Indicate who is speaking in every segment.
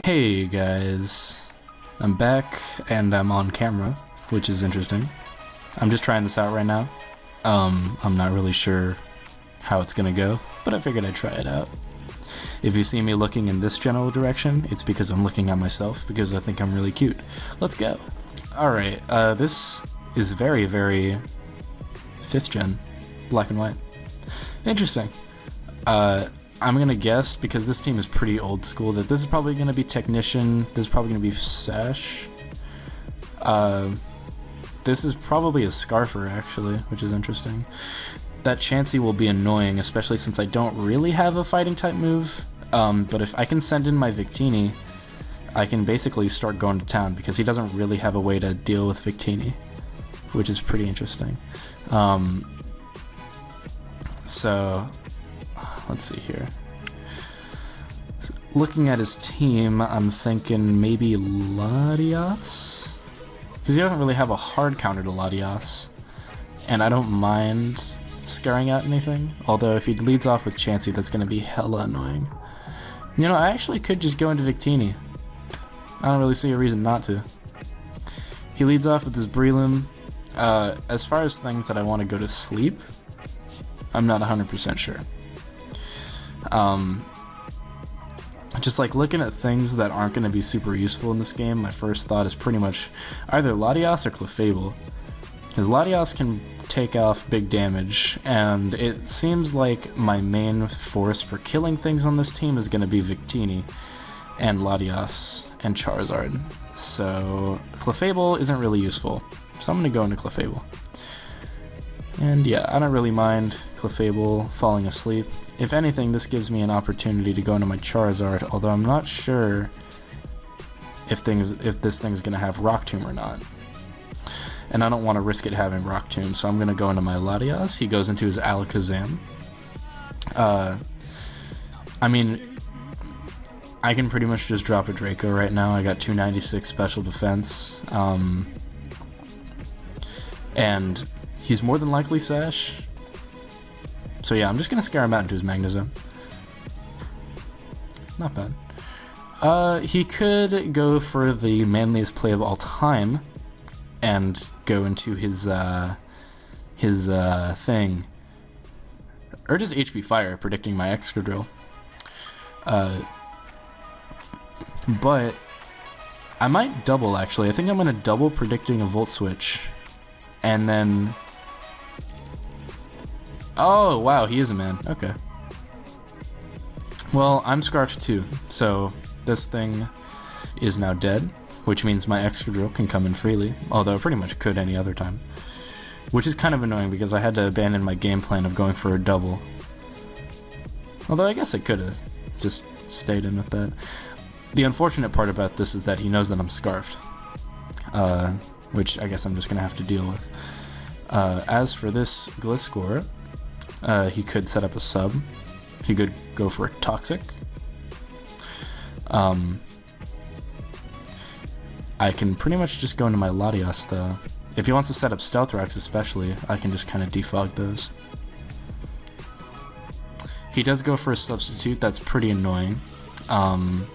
Speaker 1: Hey guys, I'm back and I'm on camera, which is interesting. I'm just trying this out right now. I'm not really sure how it's gonna go, but I figured I'd try it out. If you see me looking in this general direction, it's because I'm looking at myself because I think I'm really cute. Let's go. Alright, this is very, very 5th gen, black and white. Interesting. I'm gonna guess, because this team is pretty old school, that this is probably gonna be Technician, this is probably gonna be Sash. This is probably a Scarfer, actually, which is interesting. That Chansey will be annoying, especially since I don't really have a fighting type move, but if I can send in my Victini, I can basically start going to town, because he doesn't really have a way to deal with Victini, which is pretty interesting. So, let's see here. Looking at his team, I'm thinking maybe Latias? Because he doesn't really have a hard counter to Latias, and I don't mind scaring out anything, although if he leads off with Chansey, that's going to be hella annoying. You know, I actually could just go into Victini. I don't really see a reason not to. He leads off with his Breloom. As far as things that I want to go to sleep, I'm not 100% sure. Just like looking at things that aren't going to be super useful in this game, my first thought is pretty much either Latias or Clefable. Because Latias can take off big damage, and it seems like my main force for killing things on this team is going to be Victini and Latias and Charizard. So Clefable isn't really useful, so I'm going to go into Clefable. And yeah, I don't really mind Clefable falling asleep. If anything, this gives me an opportunity to go into my Charizard, although I'm not sure if this thing's going to have Rock Tomb or not. And I don't want to risk it having Rock Tomb, so I'm going to go into my Latias. He goes into his Alakazam. I mean, I can pretty much just drop a Draco right now. I got 296 special defense. And he's more than likely Sash. So yeah, I'm just going to scare him out into his Magnezone. Not bad. He could go for the manliest play of all time and go into his thing. Or just HP Fire, predicting my Excadrill. But I might double, actually. I think I'm going to double predicting a Volt Switch. And then... Oh, wow, he is a man. Okay. Well, I'm Scarfed too, so this thing is now dead, which means my Excadrill can come in freely, although it pretty much could any other time. Which is kind of annoying because I had to abandon my game plan of going for a double. Although I guess I could have just stayed in with that. The unfortunate part about this is that he knows that I'm Scarfed, which I guess I'm just going to have to deal with. As for this Gliscor, he could set up a sub. He could go for a Toxic. I can pretty much just go into my Latias, though. If he wants to set up Stealth Rocks especially, I can just kind of defog those. He does go for a Substitute, that's pretty annoying. I'm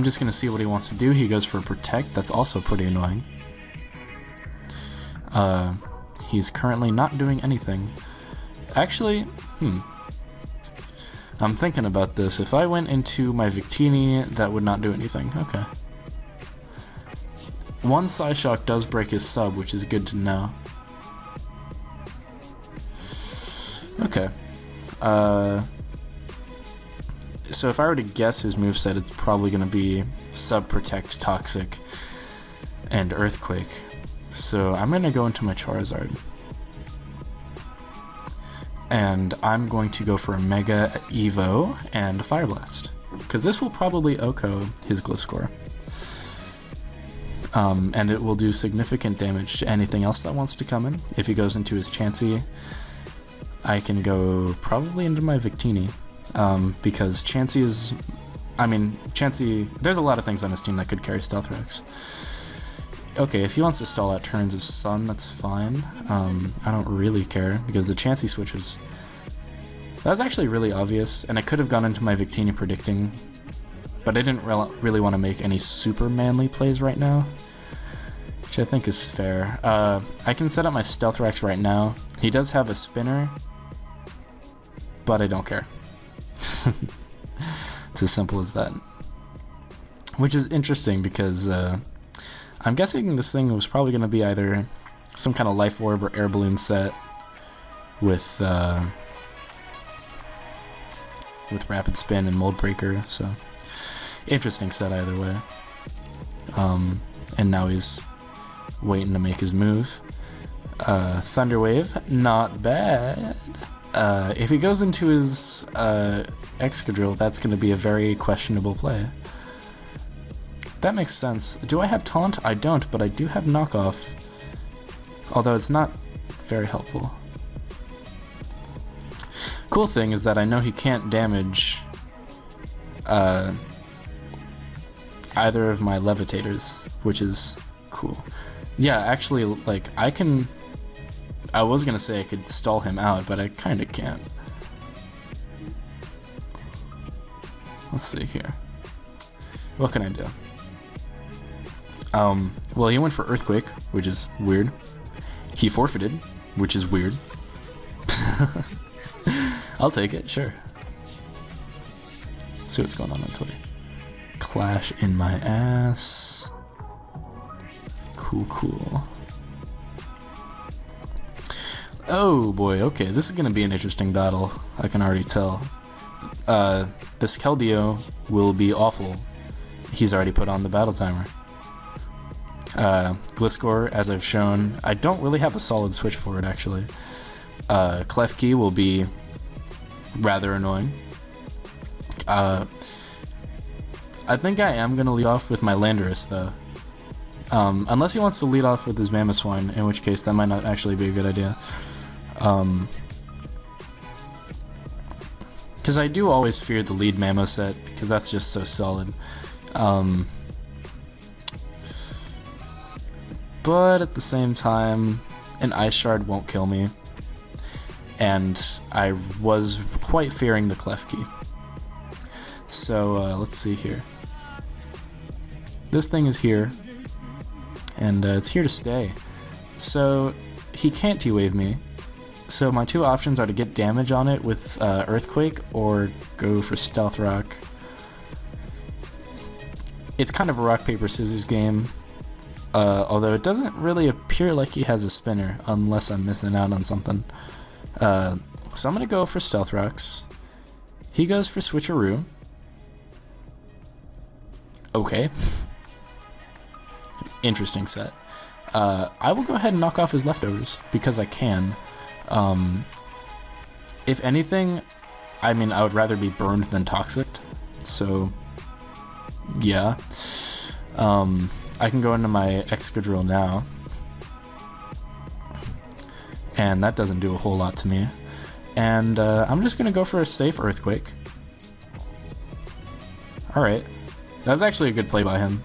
Speaker 1: just going to see what he wants to do. He goes for a Protect, that's also pretty annoying. He's currently not doing anything. Actually, I'm thinking about this. If I went into my Victini, that would not do anything. Okay. One Psyshock does break his sub, which is good to know. Okay. So if I were to guess his moveset, it's probably going to be Sub, Protect, Toxic, and Earthquake. So I'm going to go into my Charizard. And I'm going to go for a Mega Evo and a Fire Blast. Because this will probably OHKO his Gliscor. And it will do significant damage to anything else that wants to come in. If he goes into his Chansey, I can go probably into my Victini. Because Chansey is... I mean, Chansey... There's a lot of things on his team that could carry Stealth Rocks. Okay, if he wants to stall out turns of Sun, that's fine. I don't really care, because the Chansey switch is That was actually really obvious, and I could have gone into my Victini predicting, but I didn't really want to make any super manly plays right now, which I think is fair. I can set up my Stealth Rex right now. He does have a spinner, but I don't care. It's as simple as that. Which is interesting because I'm guessing this thing was probably going to be either some kind of Life Orb or Air Balloon set with Rapid Spin and Mold Breaker, so interesting set either way. And now he's waiting to make his move. Thunder Wave, not bad. If he goes into his Excadrill, that's going to be a very questionable play. That makes sense. Do I have Taunt? I don't, but I do have Knockoff. Although it's not very helpful. Cool thing is that I know he can't damage either of my Levitators, which is cool. Yeah, actually, like, I was gonna say I could stall him out, but I kinda can't. Let's see here. What can I do? Well, he went for Earthquake, which is weird. He forfeited, which is weird. I'll take it, sure. Let's see what's going on Twitter. Clash in my ass. Cool. Oh boy, okay, this is gonna be an interesting battle, I can already tell. This Keldeo will be awful. He's already put on the battle timer. Gliscor, as I've shown, I don't really have a solid switch for it actually. Klefki will be rather annoying. I think I am gonna lead off with my Landorus though. Unless he wants to lead off with his Mamoswine, in which case that might not actually be a good idea. Because I do always fear the lead Mamo set, because that's just so solid. But at the same time, an Ice Shard won't kill me. And I was quite fearing the Klefki. So let's see here. This thing is here, and it's here to stay. So he can't T-Wave me. So my two options are to get damage on it with Earthquake or go for Stealth Rock. It's kind of a rock, paper, scissors game. Although it doesn't really appear like he has a spinner unless I'm missing out on something. So I'm going to go for Stealth Rocks. He goes for Switcheroo. Okay. Interesting set. I will go ahead and knock off his leftovers because I can. If anything, I mean, I would rather be burned than toxic. So, yeah. I can go into my Excadrill now. And that doesn't do a whole lot to me. And I'm just going to go for a safe Earthquake. Alright. That was actually a good play by him.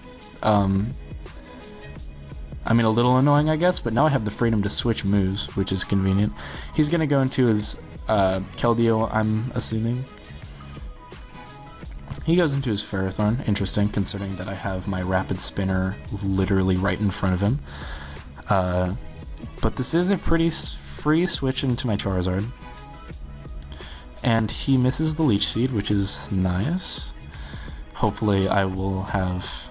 Speaker 1: I mean, a little annoying, I guess, but now I have the freedom to switch moves, which is convenient. He's going to go into his Keldeo, I'm assuming. He goes into his Ferrothorn. Interesting, considering that I have my Rapid Spinner literally right in front of him. But this is a pretty free switch into my Charizard. And he misses the Leech Seed, which is nice. Hopefully I will have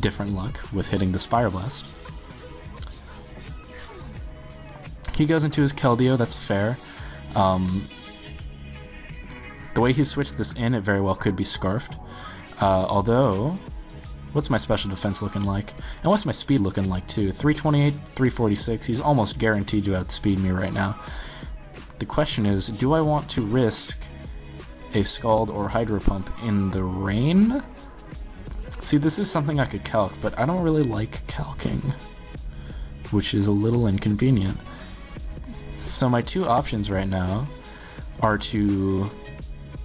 Speaker 1: different luck with hitting this Fire Blast. He goes into his Keldeo, that's fair. The way he switched this in, it very well could be Scarfed. Although, what's my special defense looking like? And what's my speed looking like too? 328, 346, he's almost guaranteed to outspeed me right now. The question is, do I want to risk a Scald or Hydro Pump in the rain? See, this is something I could calc, but I don't really like calcing, which is a little inconvenient. So my two options right now are to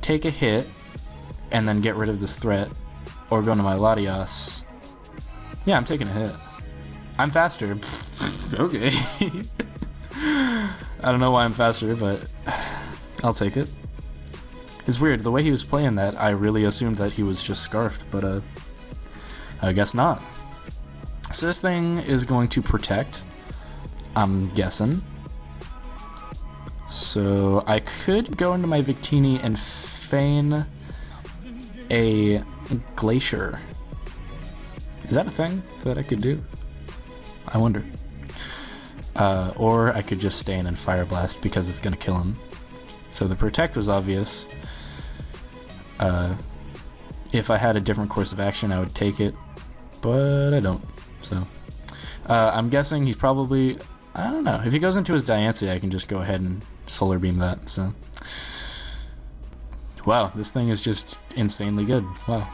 Speaker 1: take a hit and then get rid of this threat, or go to my Latias. Yeah, I'm taking a hit. I'm faster. Okay. I don't know why I'm faster, but I'll take it. It's weird, the way he was playing that, I really assumed that he was just scarfed, but I guess not. So this thing is going to protect, I'm guessing. So I could go into my Victini and feign a Glacier. Is that a thing that I could do? I wonder. Or I could just stay in and Fire Blast because it's gonna kill him. So the protect was obvious. If I had a different course of action, I would take it, but I don't. So I'm guessing he's probably, I don't know. If he goes into his Diancie, I can just go ahead and Solar Beam that. So wow, this thing is just insanely good. Wow.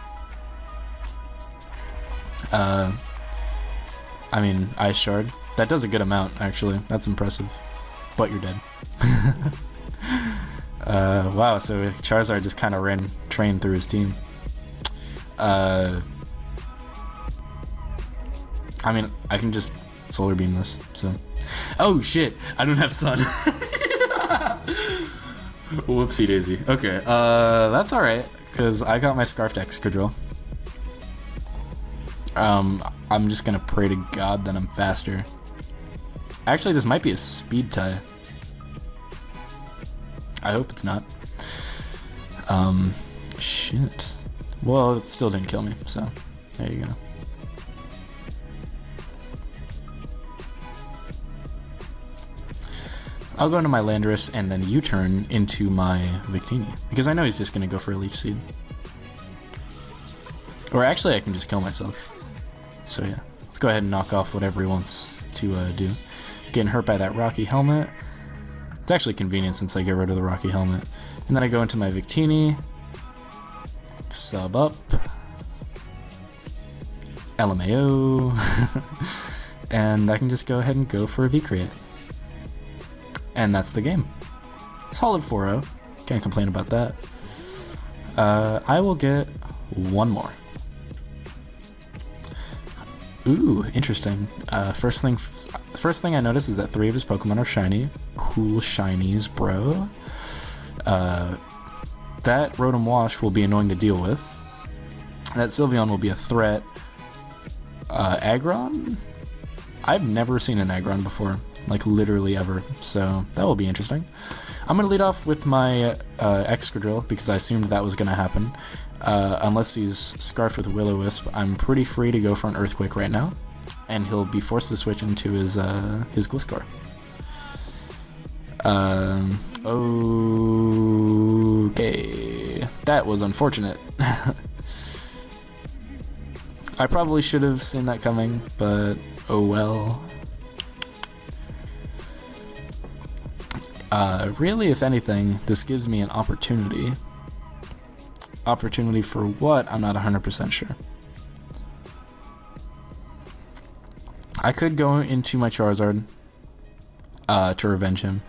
Speaker 1: I mean, Ice Shard. That does a good amount, actually. That's impressive. But you're dead. Wow, so Charizard just kind of ran train through his team. I mean, I can just Solar Beam this, so. Oh shit! I don't have Sun. Whoopsie daisy. Okay, that's alright, because I got my Scarfed Excadrill. I'm just gonna pray to God that I'm faster. Actually, this might be a speed tie. I hope it's not. Shit. Well, it still didn't kill me, so there you go. I'll go into my Landorus and then U-turn into my Victini, because I know he's just gonna go for a Leaf Seed. Or actually, I can just kill myself. So yeah, let's go ahead and knock off whatever he wants to do. Getting hurt by that Rocky Helmet. It's actually convenient since I get rid of the Rocky Helmet. And then I go into my Victini, sub up, LMAO, and I can just go ahead and go for a V-Create. And that's the game. Solid 4-0, can't complain about that. I will get one more. Ooh, interesting. First thing I noticed is that 3 of his Pokemon are shiny. Cool shinies, bro. That Rotom Wash will be annoying to deal with. That Sylveon will be a threat. Aggron? I've never seen an Aggron before. Like, literally ever. So, that will be interesting. I'm going to lead off with my Excadrill, because I assumed that was going to happen. Unless he's Scarfed with Will-O-Wisp, I'm pretty free to go for an Earthquake right now. And he'll be forced to switch into his Gliscor. Okay. That was unfortunate. I probably should have seen that coming, but oh well. Really, if anything, this gives me an opportunity. Opportunity for what? I'm not 100% sure. I could go into my Charizard to revenge him.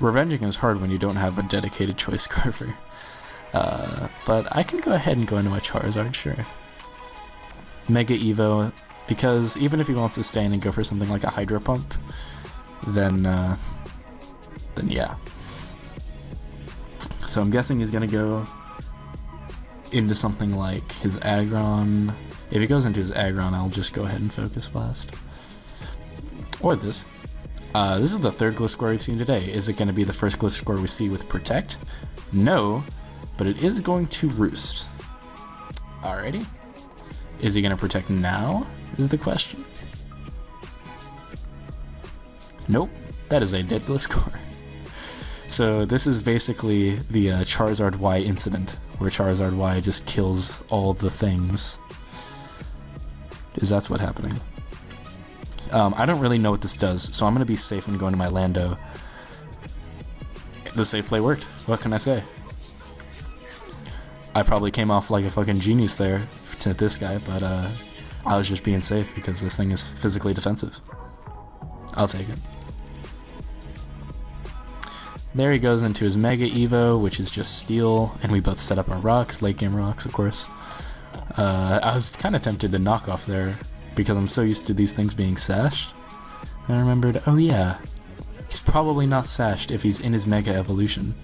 Speaker 1: Revenging is hard when you don't have a dedicated Choice Scarfer. But I can go ahead and go into my Charizard, sure. Mega Evo, because even if he wants to stay in and go for something like a Hydro Pump, then yeah. So I'm guessing he's gonna go into something like his Aggron. If he goes into his Aggron, I'll just go ahead and Focus Blast. Or this. This is the third Gliscor we've seen today. Is it going to be the first Gliscor we see with Protect? No, but it is going to Roost. Alrighty. Is he going to Protect now, is the question. Nope, that is a dead Gliscor. So this is basically the Charizard Y incident, where Charizard Y just kills all the things. Is that's what's happening? I don't really know what this does, so I'm going to be safe and go into my Lando. The safe play worked. What can I say? I probably came off like a fucking genius there to this guy, but I was just being safe because this thing is physically defensive. I'll take it. There he goes into his Mega Evo, which is just Steel, and we both set up our rocks, late game rocks, of course. I was kind of tempted to knock off there, because I'm so used to these things being sashed. And I remembered, oh yeah, he's probably not sashed if he's in his Mega Evolution.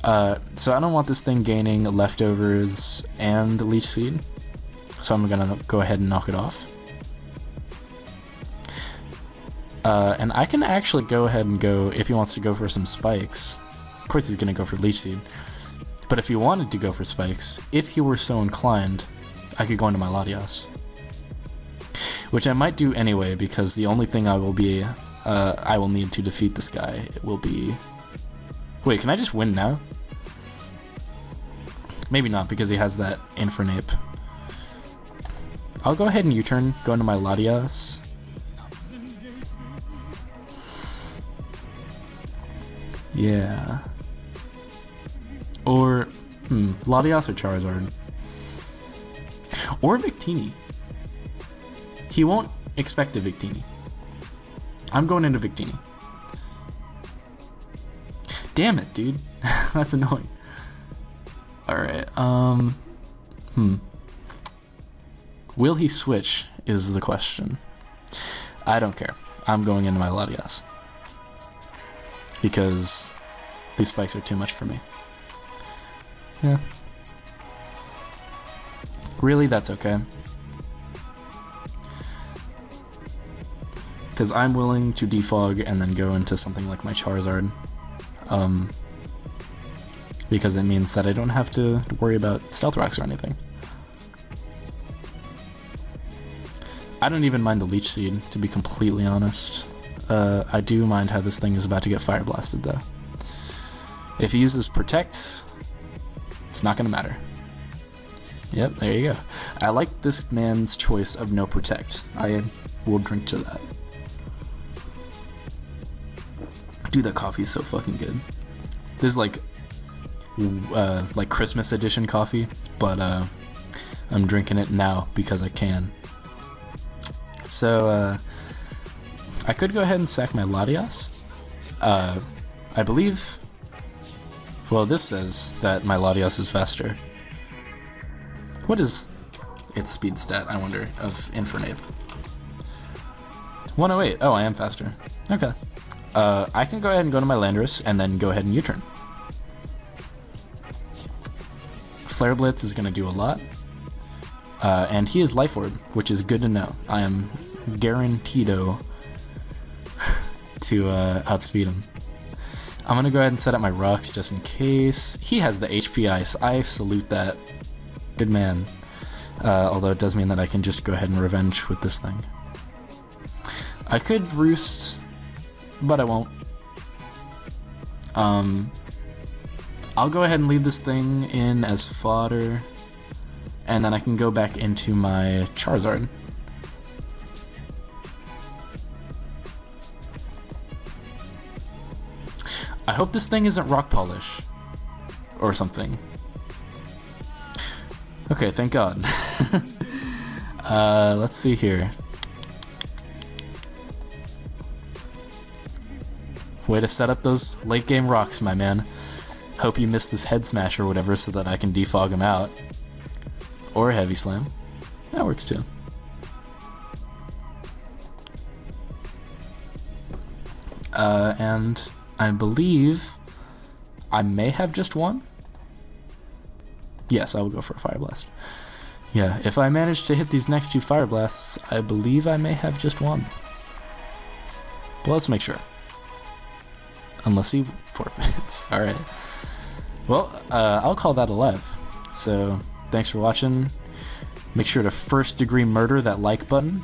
Speaker 1: So I don't want this thing gaining leftovers and leech seed, so I'm gonna go ahead and knock it off. And I can actually go ahead and go, if he wants to go for some spikes. Of course he's gonna go for leech seed, but if he wanted to go for spikes, if he were so inclined, I could go into my Latias, which I might do anyway, because the only thing I will need to defeat this guy will be... Wait, can I just win now? Maybe not, because he has that Infernape. I'll go ahead and U-turn, go into my Latias. Yeah. Or, Latias or Charizard. Or Victini. He won't expect a Victini. I'm going into Victini. Damn it, dude. That's annoying. Alright, Will he switch is the question. I don't care. I'm going into my Latias, because these spikes are too much for me. Yeah. Really, that's okay. Because I'm willing to defog and then go into something like my Charizard. Because it means that I don't have to worry about Stealth Rocks or anything. I don't even mind the Leech Seed, to be completely honest. I do mind how this thing is about to get Fire Blasted, though. If he uses Protect, it's not going to matter. Yep, there you go. I like this man's choice of no Protect. I will drink to that. Dude, that coffee is so fucking good. This is like Christmas edition coffee, but I'm drinking it now because I can. So I could go ahead and sack my Latias. I believe, well, this says that my Latias is faster. What is its speed stat, I wonder, of Infernape? 108. Oh, I am faster. Okay. I can go ahead and go to my Landorus and then go ahead and U-turn. Flare Blitz is going to do a lot. And he is Life Orb, which is good to know. I am guaranteed-o to outspeed him. I'm going to go ahead and set up my rocks just in case. He has the HP Ice. I salute that. Good man. Although it does mean that I can just go ahead and revenge with this thing. I could Roost, but I won't. I'll go ahead and leave this thing in as fodder, and then I can go back into my Charizard. I hope this thing isn't Rock Polish or something. Okay, thank God. Let's see here. Way to set up those late game rocks, my man. Hope you missed this head smash or whatever so that I can defog him out. Or a heavy slam. That works too. And I believe I may have just won. Yes, I will go for a Fire Blast. Yeah, if I manage to hit these next two Fire Blasts, I believe I may have just won. But let's make sure. Unless he forfeits. Alright. Well, I'll call that a live. So, thanks for watching. Make sure to first degree murder that like button.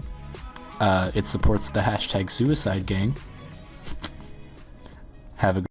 Speaker 1: It supports the hashtag suicide gang. Have a